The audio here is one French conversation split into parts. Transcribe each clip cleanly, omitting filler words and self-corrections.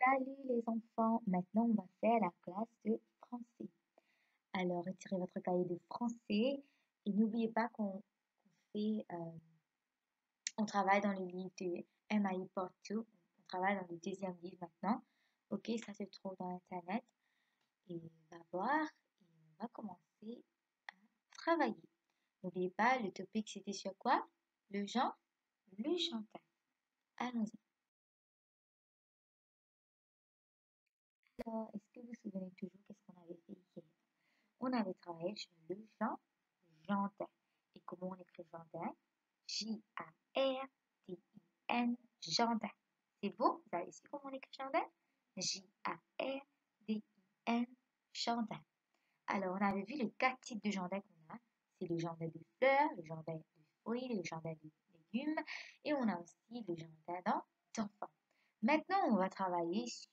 Salut les enfants, maintenant on va faire la classe de français. Alors retirez votre cahier de français et n'oubliez pas on travaille dans le livre de MAI Porto, on travaille dans le deuxième livre maintenant. Ok, ça se trouve dans internet et on va voir et on va commencer à travailler. N'oubliez pas, le topic c'était sur quoi? Le genre, le chantage. Allons-y. Alors, est-ce que vous vous souvenez toujours qu'est-ce qu'on avait fait hier? On avait travaillé sur le genre jardin. Et comment on écrit jardin? J-A-R-D-I-N, jardin. C'est beau? Vous avez su comment on écrit jardin? J-A-R-D-I-N, jardin. Alors, on avait vu les 4 types de jardin qu'on a. C'est le jardin de fleurs, le jardin de fruits, le jardin de légumes et on a aussi le jardin d'enfants. Maintenant, on va travailler sur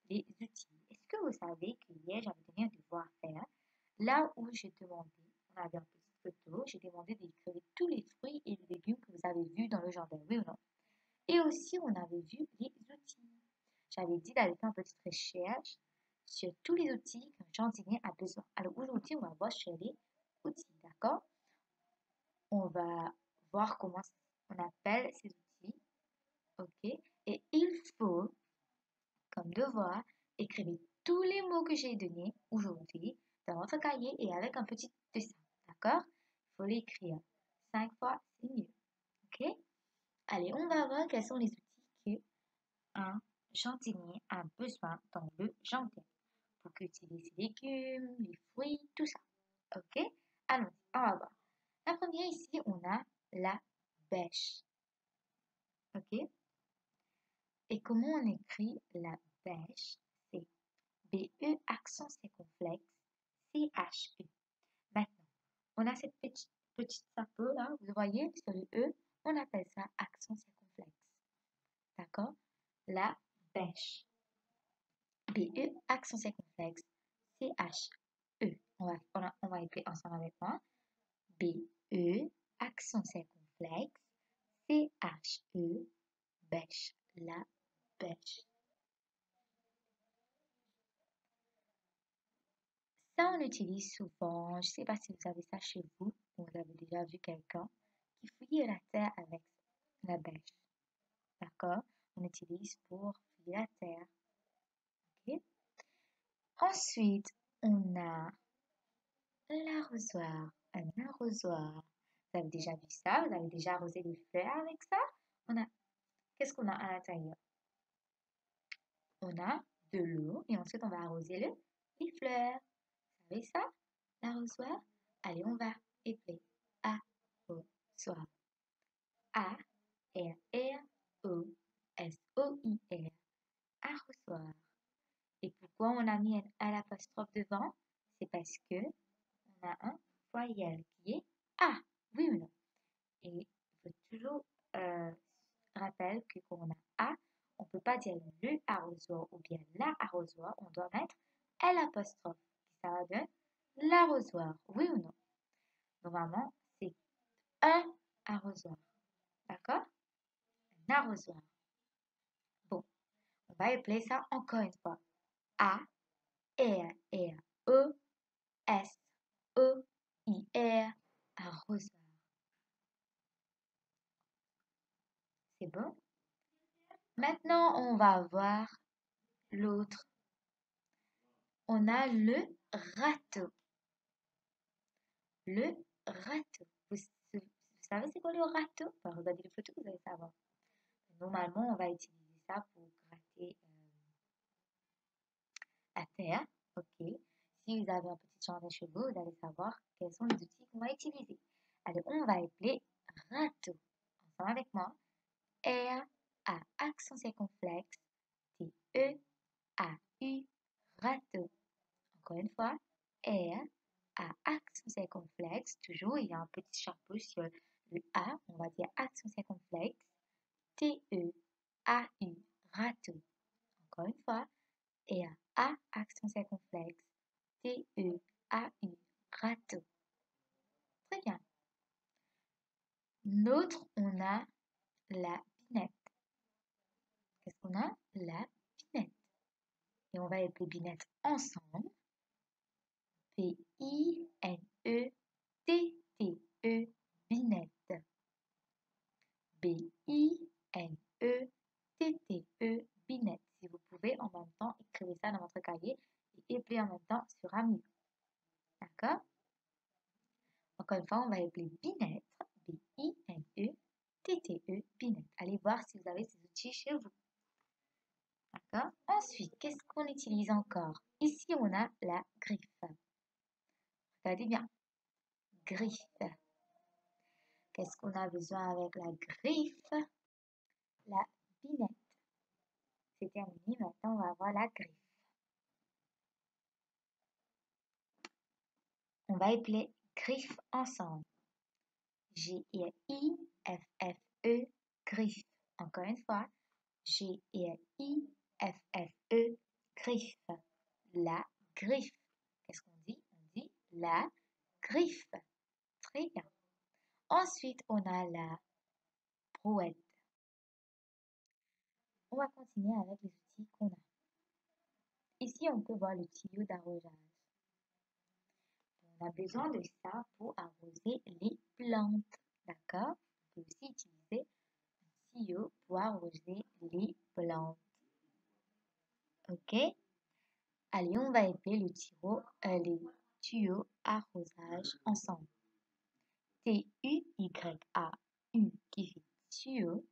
les outils. Est-ce que vous savez que hier, j'avais donné un devoir à faire? Là où j'ai demandé, on avait une petite photo, j'ai demandé d'écrire tous les fruits et les légumes que vous avez vus dans le jardin, oui ou non? Et aussi, on avait vu les outils. J'avais dit d'aller faire une petite recherche sur tous les outils qu'un jardinier a besoin. Alors aujourd'hui, on va voir sur les outils, d'accord? On va voir comment on appelle ces outils, ok? Et il faut, comme devoir, écrire tous les mots que j'ai donnés aujourd'hui dans votre cahier et avec un petit dessin, d'accord? Il faut l'écrire 5 fois, c'est mieux, ok? Allez, on va voir quels sont les outils qu'un jardinier a besoin dans le jardin pour cultiver ses légumes, les fruits, tout ça, ok? Allons, on va voir. La première ici, on a la bêche, ok? Et comment on écrit la bêche? C'est B-E accent circonflexe C-H-E. Maintenant, on a cette petite chapeau là, vous voyez, sur le E, on appelle ça accent circonflexe. D'accord? La bêche. B-E accent circonflexe C-H-E. On va écrire ensemble avec moi. B-E accent circonflexe C-H-E. Bêche. La bêche. Ça, on utilise souvent. Je ne sais pas si vous avez ça chez vous ou vous avez déjà vu quelqu'un qui fouille la terre avec la bêche. D'accord? On utilise pour fouiller la terre. Ok? Ensuite, on a l'arrosoir. Un arrosoir. Vous avez déjà vu ça? Vous avez déjà arrosé des fleurs avec ça? Qu'est-ce qu'on a à l'intérieur? On a de l'eau et ensuite on va arroser les fleurs. Vous savez ça? L'arrosoir? Allez, on va épeler. Arrosoir. A-R-R-O-S-O-I-R. Arrosoir. Et pourquoi on a mis un à l'apostrophe devant? C'est parce que on a un voyelle qui est A. Oui ou non? Et il faut toujours rappeler que quand on a A, on ne peut pas dire le arrosoir ou bien la arrosoir. On doit mettre L apostrophe. Ça va donner l'arrosoir. Oui ou non? Normalement, c'est un arrosoir. D'accord? Un arrosoir. Bon, on va appeler ça encore une fois. A-R-R-E-S-O-I-R. Arrosoir. C'est bon? Maintenant, on va voir l'autre. On a le râteau. Le râteau. Vous savez c'est quoi le râteau? Regardez les photos, vous allez savoir. Normalement, on va utiliser ça pour gratter la terre. Ok. Si vous avez un petit jardin chez vous, vous allez savoir quels sont les outils qu'on va utiliser. Alors, on va appeler râteau. Ensemble avec moi. R-A accent circonflexe T-E-A-U râteau. Encore une fois. R-A accent circonflexe. Toujours, il y a un petit chapeau sur le A. On va dire accent circonflexe. T-E-A-U râteau. Encore une fois. R-A accent circonflexe. T-E-A-U râteau. Très bien. L'autre, on a la binette. Qu'est-ce qu'on a? La binette. on va appeler Binette ensemble. B-I-N-E-T-T-E, Binette. B-I-N-E-T-T-E, Binette. Si vous pouvez, en même temps, écrivez ça dans votre cahier et épeler en même temps sur un mur. D'accord? Encore une fois, on va appeler Binette. B-I-N-E-T-T-E, Binette. Allez voir si vous avez ces outils chez vous. D'accord? Ensuite, qu'est-ce qu'on utilise encore? Ici, on a la griffe. Regardez bien. Griffe. Qu'est-ce qu'on a besoin avec la griffe? La binette. C'est terminé. Maintenant, on va avoir la griffe. On va appeler griffe ensemble. G-R-I-F-F-E, griffe. Encore une fois. G-R-I-F-F-E, griffe. La griffe. Qu'est-ce qu'on dit? On dit la griffe. Très bien. Ensuite, on a la brouette. On va continuer avec les outils qu'on a. Ici, on peut voir le tuyau d'arrosage. On a besoin de ça pour arroser les plantes. D'accord? On peut aussi utiliser un tuyau pour arroser les plantes. Ok? Allez, on va appeler les tuyaux arrosage ensemble. T-U-Y-A-U qui fait tuyau.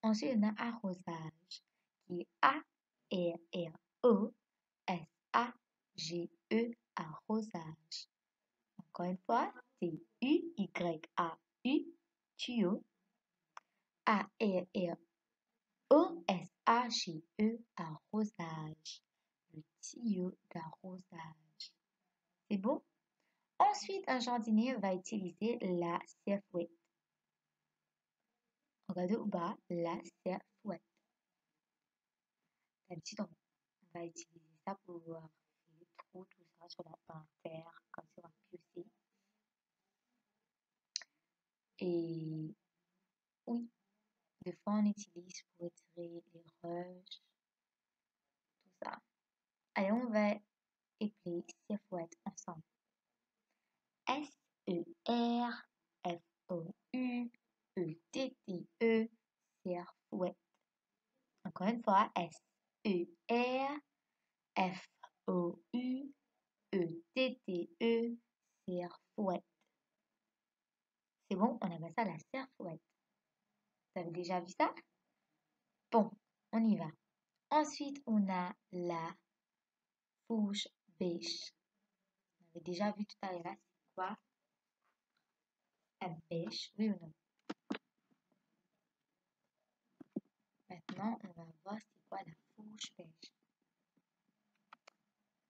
Ensuite, on a arrosage qui est A-R-R-O-S-A-G-E, arrosage. Encore une fois, T-U-Y-A-U, tuyau. A-R-R-O-S-A-G-E, arrosage. Le tuyau d'arrosage. C'est bon? Ensuite, un jardinier va utiliser la serfouette. Regardez au bas, la serfouette. D'habitude, on va utiliser ça pour faire les trous, tout ça sur la terre, comme ça on va piocher. Et oui, des fois on utilise pour retirer les roches, tout ça. Allez, on va épeler serfouette ensemble. S-E-R-F-O-U-E-T-T-E, serfouette. Encore une fois, S-E-R-F-O-U-E-T-T-E, serfouette. C'est bon, on appelle ça la serfouette. Vous avez déjà vu ça? Bon, on y va. Ensuite, on a la fourche bêche. On avait déjà vu tout à l'heure, c'est quoi? La bêche, oui ou non? Maintenant, on va voir c'est quoi la fourche bêche.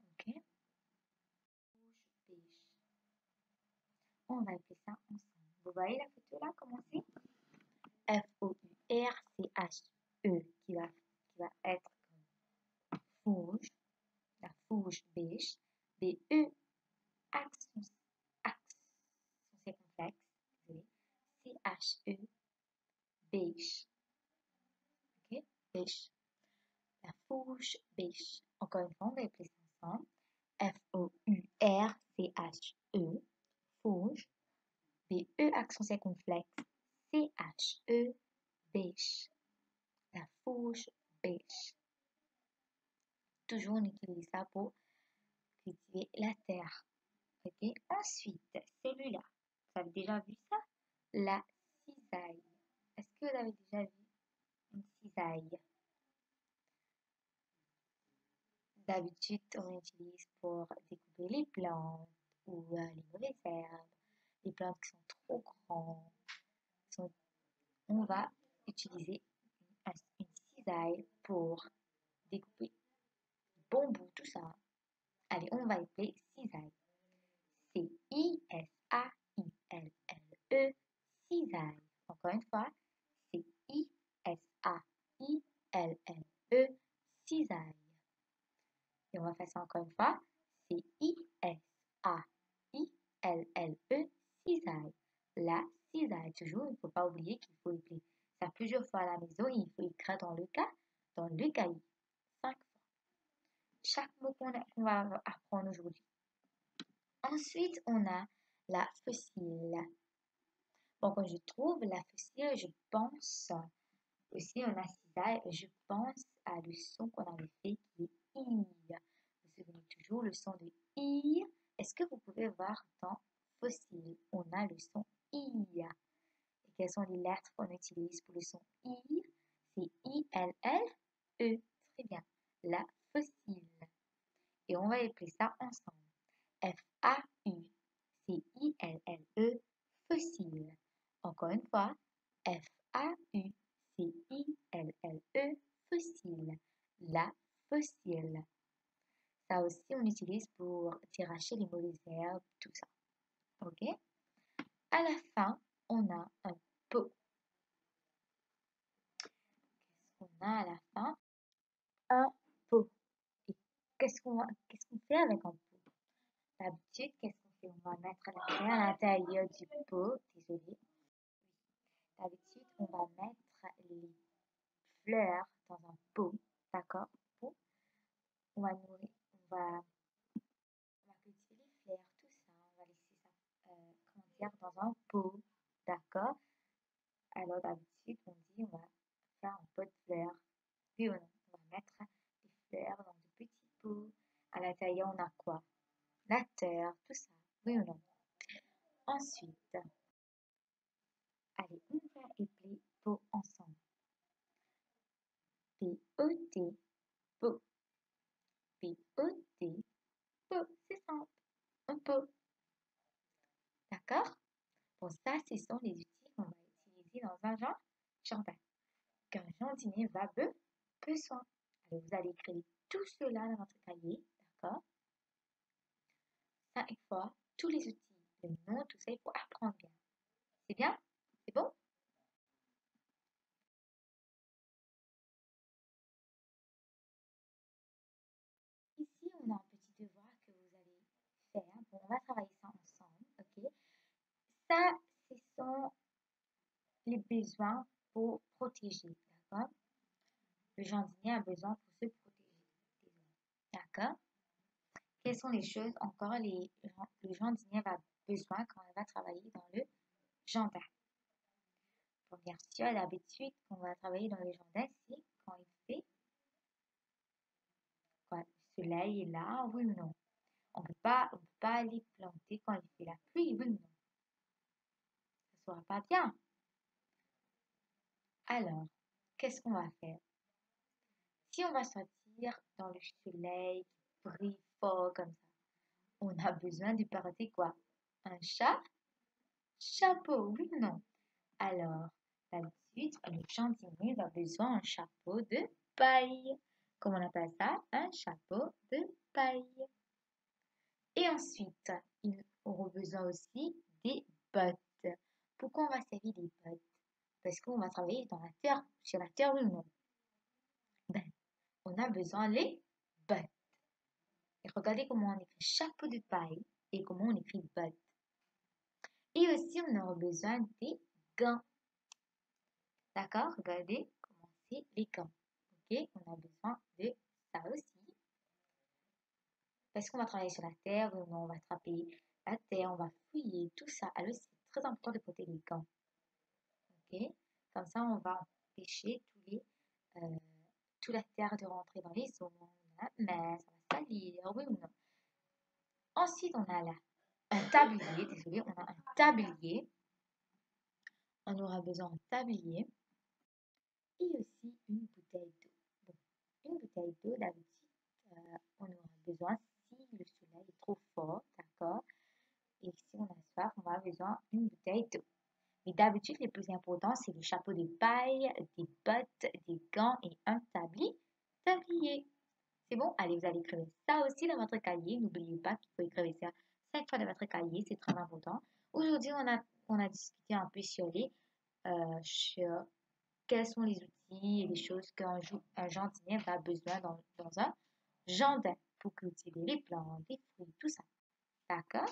Ok? Fourche bêche. On va appeler ça ensemble. Vous voyez la photo là, comment c'est? F-O-U-R-C-H-E qui va être comme fourche, la fourche bêche. B-E, accent circonflexe, C-H-E, bêche. Ok? Bêche. La fourche bêche. Encore une fois, on va appeler ça ensemble. F-O-U-R-C-H-E, fourche. B-E, accent circonflexe, C-H-E, bêche. La fourche bêche. Toujours, on utilise ça pour cultiver la terre. Ok? Ensuite, celui-là. Vous avez déjà vu ça? La cisaille. Est-ce que vous avez déjà vu une cisaille? D'habitude, on utilise pour découper les plantes ou les mauvaises herbes, les plantes qui sont trop grandes. On va utiliser une cisaille pour découper les bons bouts, tout ça. Allez, on va appeler cisaille. C-I-S-A-I-L-L-E, cisaille. Encore une fois, C-I-S-A-I-L-L-E, cisaille. Et on va faire ça encore une fois. C-I-S-A-I-L-L-E, cisaille. La cisaille. Toujours, il ne faut pas oublier qu'il faut épeler ça plusieurs fois à la maison et il faut écrire dans le cahier 5 fois. chaque mot qu'on va apprendre aujourd'hui. Ensuite, on a la fossile. Bon, quand je trouve la fossile, je pense aussi, on a cisaille, je pense à le son qu'on avait fait qui est I. Vous vous souvenez toujours le son de I. Est-ce que vous pouvez voir dans fossile, on a le son I. Et quelles sont les lettres qu'on utilise pour le son I? C'est I-L-L-E. Très bien. La fossile. Et on va appeler ça ensemble. F-A-U. C'est I-L-L-E. Fossile. Encore une fois. F-A-U. C'est I-L-L-E. Fossile. La fossile. Ça aussi, on utilise pour déracher les mauvaises herbes, tout ça. OK? À la fin, on a un pot. Qu'est-ce qu'on a à la fin? Un pot. Et qu'est-ce qu'on fait avec un pot? D'habitude, qu'est-ce qu'on fait? On va mettre à l'intérieur du pot. Désolée. D'habitude, on va mettre les fleurs dans un pot. D'accord? On va nourrir, on va cultiver les fleurs, tout ça. On va laisser ça grandir dans un pot. D'accord? Alors, d'habitude, on dit on va faire un pot de fleurs. Oui ou non? On va mettre des fleurs dans de petits pots. À l'intérieur, on a quoi? La terre, tout ça. Oui ou non? Ensuite, allez, on va épeler pot ensemble. P-O-T, pot. P-O-T, pot. C'est simple. Un pot. D'accord? Bon, ça, ce sont les outils qu'on va utiliser dans un jardin. Qu'un jardinier va besoin. Alors, vous allez écrire tout cela dans votre cahier. D'accord? 5 fois, tous les outils, le nom, tout ça, il faut apprendre bien. C'est bien? C'est bon? Ici, on a un petit devoir que vous allez faire. Bon, on va travailler ça ensemble, ok? Ça, ce sont les besoins pour protéger, d'accord? Le jardinier a besoin pour se protéger. D'accord? Quelles sont les choses encore le jardinier va besoin quand il va travailler dans le jardin? Bon, bien sûr, d'habitude, quand on va travailler dans le jardin, c'est quand il fait quoi? Le soleil est là, oui ou non? On peut pas aller planter quand il fait la pluie, oui ou non? Ça ne sera pas bien. Alors, qu'est-ce qu'on va faire? Si on va sortir dans le soleil qui brille fort comme ça, on a besoin de porter quoi? Un chapeau, oui ou non? Alors, d'habitude, le jardinier a besoin d'un chapeau de paille. Comment on appelle ça? Un chapeau de paille. Et ensuite, il aura besoin aussi des bottes. Pourquoi on va servir des bottes? Parce qu'on va travailler dans la terre, sur la terre, oui ou non? Ben, on a besoin des bottes. Et regardez comment on écrit chapeau de paille et comment on écrit bottes. Et aussi, on aura besoin des gants. D'accord? Regardez comment c'est les gants. Ok? On a besoin de ça aussi. Parce qu'on va travailler sur la terre, on va attraper la terre, on va fouiller, tout ça. Alors, c'est très important de porter les gants. Ok? Comme ça, on va empêcher toute la terre de rentrer dans les zones, mais ça va salir, oui ou non? Ensuite, on a là un tablier, désolé, on a un tablier. On aura besoin d'un tablier et aussi une bouteille d'eau. Bon, une bouteille d'eau, d'habitude, on aura besoin si le soleil est trop fort, d'accord? Et si on a soif, on aura besoin d'une bouteille d'eau. Mais d'habitude, les plus importants, c'est le chapeau de paille, des bottes, des gants et un tablier. C'est bon? Allez, vous allez écrire ça aussi dans votre cahier. N'oubliez pas qu'il faut écrire ça 5 fois dans votre cahier, c'est très important. Aujourd'hui, on a discuté un peu sur quels sont les outils et les choses qu'un jardinier va besoin dans un jardin pour cultiver les plantes, les fruits, tout ça. D'accord?